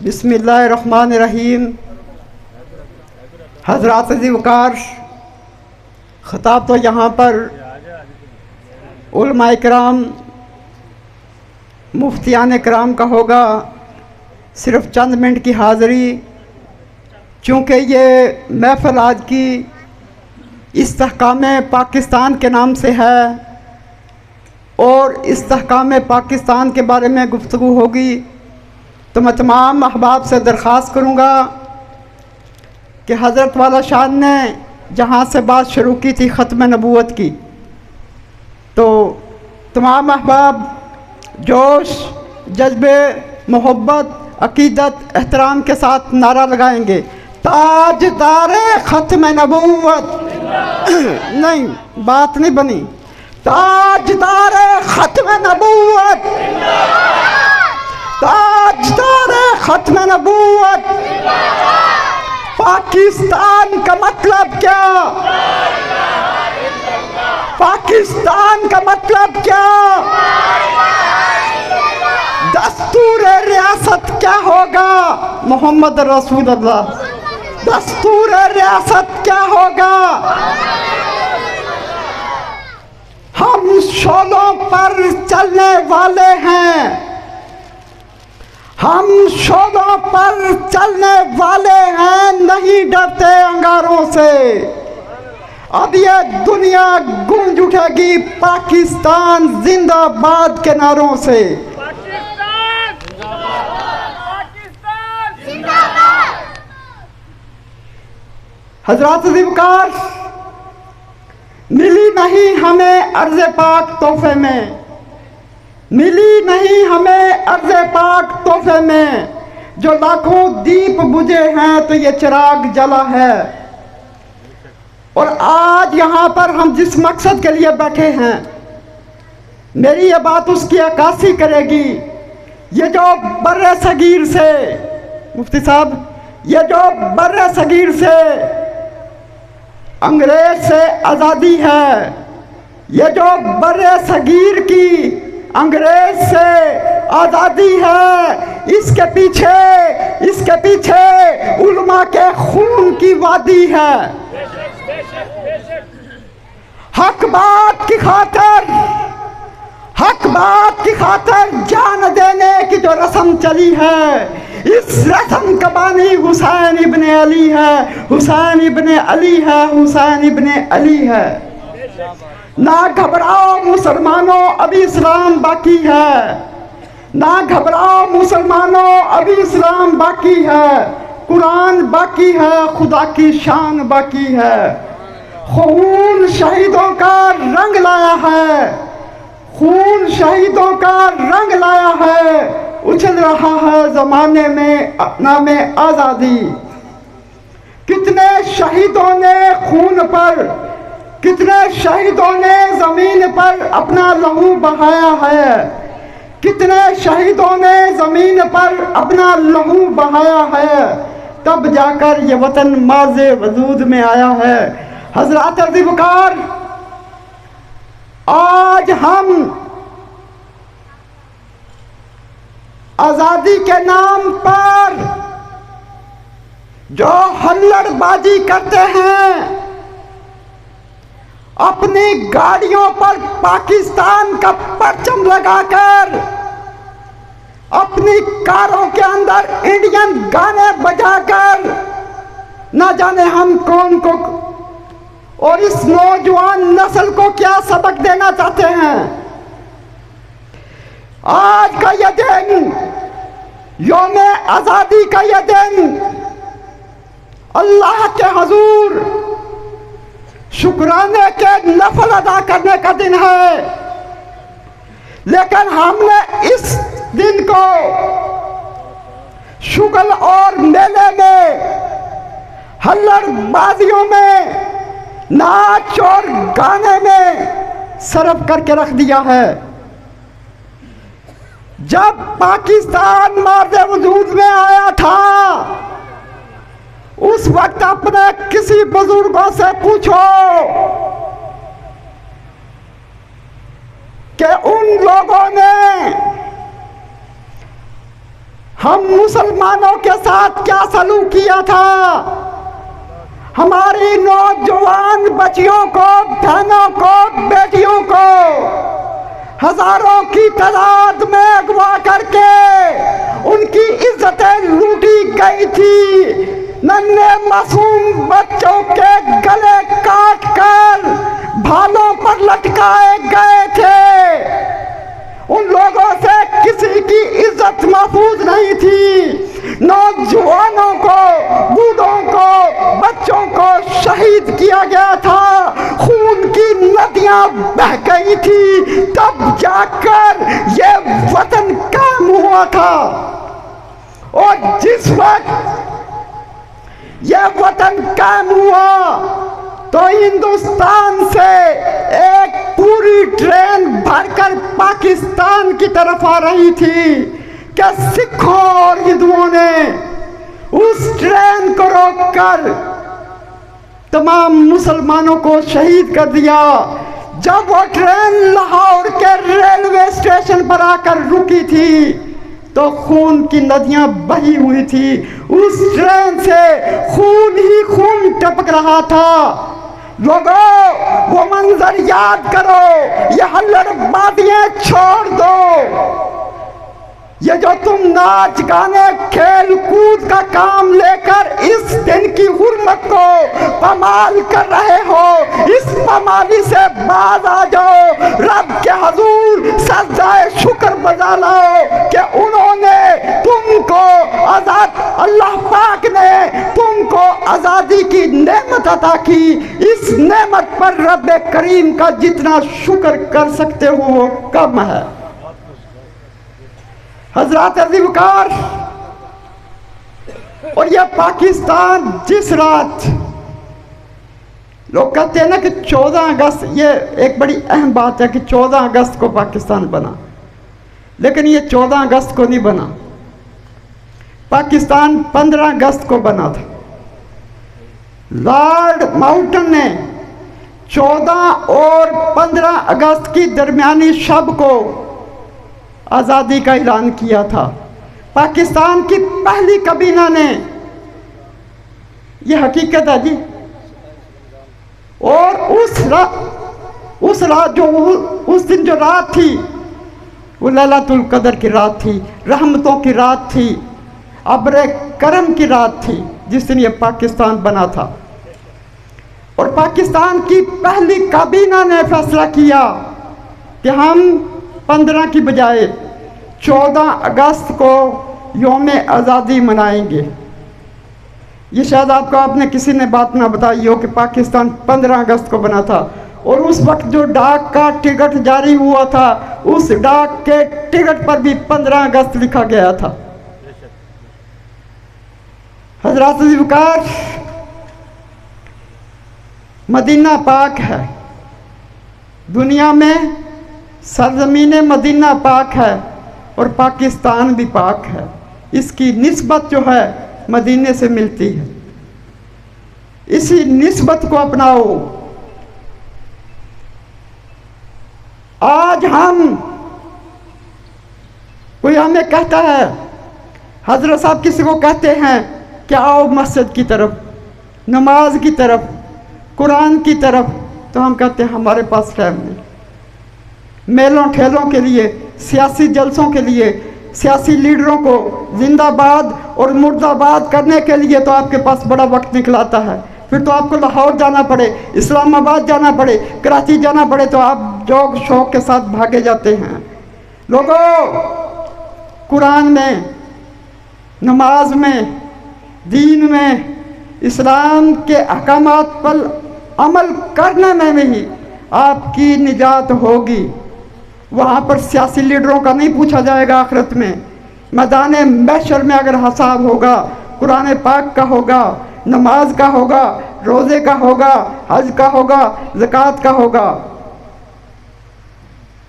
बिस्मिल्लाहिर्रहमानिर्रहीम। हज़रात ज़िवकार, ख़िताब तो यहाँ पर उलमाए किराम, मुफ्तियान किराम का होगा। सिर्फ़ चंद मिनट की हाज़िरी, चूँकि ये महफ़िल आज की इस्तेहकाम पाकिस्तान के नाम से है और इस्तेहकाम पाकिस्तान के बारे में गुफ्तगू होगी, तो मैं तमाम अहबाब से दरख्वास्त करूँगा कि हज़रत वाला शान ने जहाँ से बात शुरू की थी ख़त्म नबूवत की, तो तमाम अहबाब जोश, जज्बे, मोहब्बत, अक़ीदत, एहतराम के साथ नारा लगाएंगे, ताजदारे ख़त्म नबूवत। नहीं, बात नहीं बनी। ताजदारे ख़त्म नबूवत, ताजदारे ख़त्म नबूवत। पाकिस्तान का मतलब क्या? पाकिस्तान का मतलब क्या? दस्तूर रियासत क्या होगा? मोहम्मद रसूलुल्लाह। दस्तूर रियासत क्या होगा? हम शोलों पर चलने वाले हैं, हम शोलों पर चलने वाले हैं, नहीं डरते अंगारों से। अब ये दुनिया गूंज उठेगी पाकिस्तान जिंदाबाद के नारों से। हज़रात ज़िवकार, मिली नहीं हमें अर्ज़ पाक तोहफे में, मिली नहीं हमें अर्ज़ पाक तोहफे में, जो लाखों दीप बुझे हैं तो ये चिराग जला है। और आज यहाँ पर हम जिस मकसद के लिए बैठे हैं, मेरी ये बात उसकी अक्कासी करेगी। ये जो बर्रे सगीर से, मुफ्ती साहब, ये जो बर्रे सगीर से अंग्रेज से आज़ादी है, ये जो बर्रे सगीर की अंग्रेज से आज़ादी है, इसके पीछे उलमा के खून की वादी है। हक बात की खातिर, हक बात की खातिर जान देने की जो रस्म चली है, इस रस्म का बानी हुसैन इब्ने अली है, हुसैन इब्ने अली है, हुसैन इब्ने अली है। ना घबराओ मुसलमानों, अभी इस्लाम बाकी है। ना घबराओ मुसलमानों, अभी इस्लाम बाकी है। कुरान बाकी है, खुदा की शान बाकी है। खून शहीदों का रंग लाया है, खून शहीदों का रंग लाया है। उछल रहा है ज़माने में नामे आज़ादी। कितने शहीदों ने खून पर, कितने शहीदों ने ज़मीन पर अपना लहू बहाया है, कितने शहीदों ने ज़मीन पर अपना लहू बहाया है, तब जाकर ये वतन माज़े वजूद में आया है। हज़रात ज़िवकार, आज हम आज़ादी के नाम पर जो हल्लड़बाजी करते हैं, अपनी गाड़ियों पर पाकिस्तान का परचम लगाकर, अपनी कारों के अंदर इंडियन गाने बजाकर, ना जाने हम कौन को और इस नौजवान नस्ल को क्या सबक देना चाहते हैं। आज का यह दिन, यौम आज़ादी का यह दिन, अल्लाह के हुजूर शुक्राने के नफल अदा करने का दिन है। लेकिन हमने इस दिन को शुगल और मेले में, हल्लड़बाजियों में, नाच और गाने में सर्व करके रख दिया है। जब पाकिस्तान मार्ज़े वजूद में आया था, उस वक्त अपने किसी बुजुर्गों से पूछो कि उन लोगों ने हम मुसलमानों के साथ क्या सलूक किया था। हमारी नौजवान बच्चियों को, बहनों को, बेटियों को हजारों की तादाद में अगवा करके उनकी इज्जतें लूटी गई थी। नन्हे मासूम बच्चों के गले काट कर भालों पर लटकाए गए थे। उन लोगों से किसी की इज्जत महफूज नहीं थी। नौजवानों को, बूढ़ों को, बच्चों को शहीद किया गया था। खून की नदियां बह गई थी, तब जाकर ये वतन कायम हुआ था। और जिस वक्त ये वतन कायम हुआ तो हिंदुस्तान से एक पूरी ट्रेन भरकर पाकिस्तान की तरफ आ रही थी कि सिखों और हिंदुओं ने उस ट्रेन को रोककर तमाम मुसलमानों को शहीद कर दिया। जब वो ट्रेन लाहौर के रेलवे स्टेशन पर आकर रुकी थी तो खून की नदियां बही हुई थी। उस ट्रेन से खून ही खून टपक रहा था। लोगों, वो मंजर याद करो, ये हल्लड़बाजियां छोड़ दो। ये जो तुम नाच गाने खेल कूद का काम लेकर इस दिन की हुर्मत को पमाल कर रहे हो, इस पमाली से बाज आ जाओ। रब के हजूर सजदाए शुक्र बजा लाओ कि उन्होंने तुमको आजाद, अल्लाह पाक ने तुमको आजादी की नेमत अता की। इस नेमत पर रब करीम का जितना शुक्र कर सकते हो वो कम है। हजरत अज़ीज़, और यह पाकिस्तान जिस रात लोग कहते हैं ना कि 14 अगस्त, ये एक बड़ी अहम बात है कि 14 अगस्त को पाकिस्तान बना, लेकिन ये 14 अगस्त को नहीं बना। पाकिस्तान 15 अगस्त को बना था। लॉर्ड माउंटन ने 14 और 15 अगस्त की दरमियानी शब को आज़ादी का ऐलान किया था। पाकिस्तान की पहली कबीना ने, यह हकीकत है जी। और उस रात जो उस दिन जो रात थी वो लैलतुल कदर की रात थी, रहमतों की रात थी, अब्र करम की रात थी, जिस दिन ये पाकिस्तान बना था। और पाकिस्तान की पहली काबीना ने फैसला किया कि हम 15 की बजाय 14 अगस्त को यौम आज़ादी मनाएंगे। ये शायद आपको आपने किसी ने बात ना बताई हो कि पाकिस्तान 15 अगस्त को बना था। और उस वक्त जो डाक का टिकट जारी हुआ था, उस डाक के टिकट पर भी 15 अगस्त लिखा गया था। हज़रात ज़िवकार, मदीना पाक है, दुनिया में सरजमीन मदीना पाक है और पाकिस्तान भी पाक है। इसकी निस्बत जो है मदीने से मिलती है। इसी निस्बत को अपनाओ। आज हम, कोई हमें कहता है, हजरत साहब किसी को कहते हैं कि आओ मस्जिद की तरफ, नमाज की तरफ, कुरान की तरफ, तो हम कहते हैं हमारे पास टाइम नहीं। मेलों ठेलों के लिए, सियासी जलसों के लिए, सियासी लीडरों को जिंदाबाद और मुर्दाबाद करने के लिए तो आपके पास बड़ा वक्त निकलाता है। फिर तो आपको लाहौर जाना पड़े, इस्लामाबाद जाना पड़े, कराची जाना पड़े, तो आप जोक शौक के साथ भागे जाते हैं। लोगों, कुरान में, नमाज में, दीन में, इस्लाम के अहकामात पर अमल करने में ही आपकी निजात होगी। वहाँ पर सियासी लीडरों का नहीं पूछा जाएगा आखिरत में। मैदान महशर में अगर हिसाब होगा, कुरान पाक का होगा, नमाज का होगा, रोज़े का होगा, हज का होगा, ज़कात का होगा।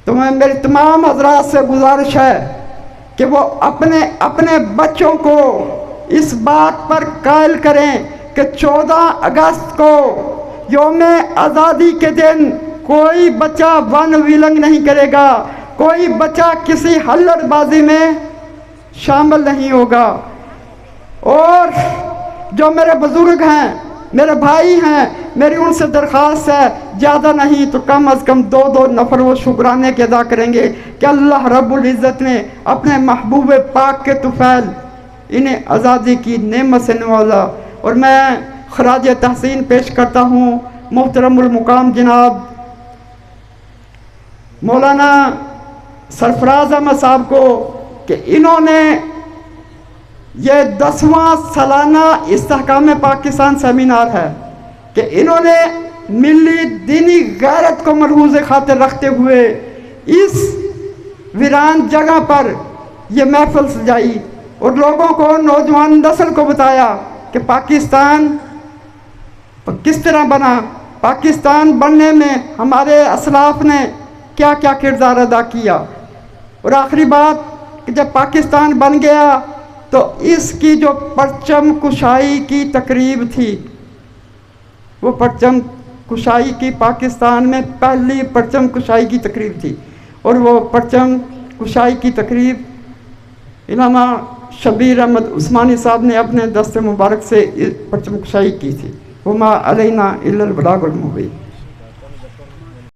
तो मैं मेरी तमाम हज़रात से गुजारिश है कि वो अपने अपने बच्चों को इस बात पर कायल करें कि 14 अगस्त को यौम आज़ादी के दिन कोई बच्चा वन विलंग नहीं करेगा, कोई बच्चा किसी हल्लड़बाजी में शामिल नहीं होगा। और जो मेरे बुजुर्ग हैं, मेरे भाई हैं, मेरी उनसे दरख्वास्त है, ज़्यादा नहीं तो कम अज़ कम 2-2 नफर वो शुक्राने के अदा करेंगे कि अल्लाह रब्बुल इज़्ज़त ने अपने महबूब पाक के तुफ़ैल इन्हें आज़ादी की नेमत से नवाजा। और मैं खराज तहसीन पेश करता हूँ मोहतरमुल मुकाम जनाब मौलाना सरफराज अहमद साहब को कि इन्होंने ये 10वां सालाना इस्तेहकाम पाकिस्तान सेमिनार है कि इन्होंने मिली दीनी गैरत को मलहूज़ खातिर रखते हुए इस वीरान जगह पर यह महफिल सजाई और लोगों को, नौजवान नस्ल को बताया कि पाकिस्तान किस तरह बना, पाकिस्तान बनने में हमारे असलाफ ने क्या क्या किरदार अदा किया। और आखिरी बात कि जब पाकिस्तान बन गया तो इसकी जो परचम कुशाई की तकरीब थी, वो परचम कुशाई की पाकिस्तान में पहली परचम कुशाई की तकरीब थी। और वो परचम कुशाई की तकरीब इमाम शबीर अहमद उस्मानी साहब ने अपने दस्ते मुबारक से परचम कुशाई की थी। वमा अलैना इल्लल बलागुल मुबीन।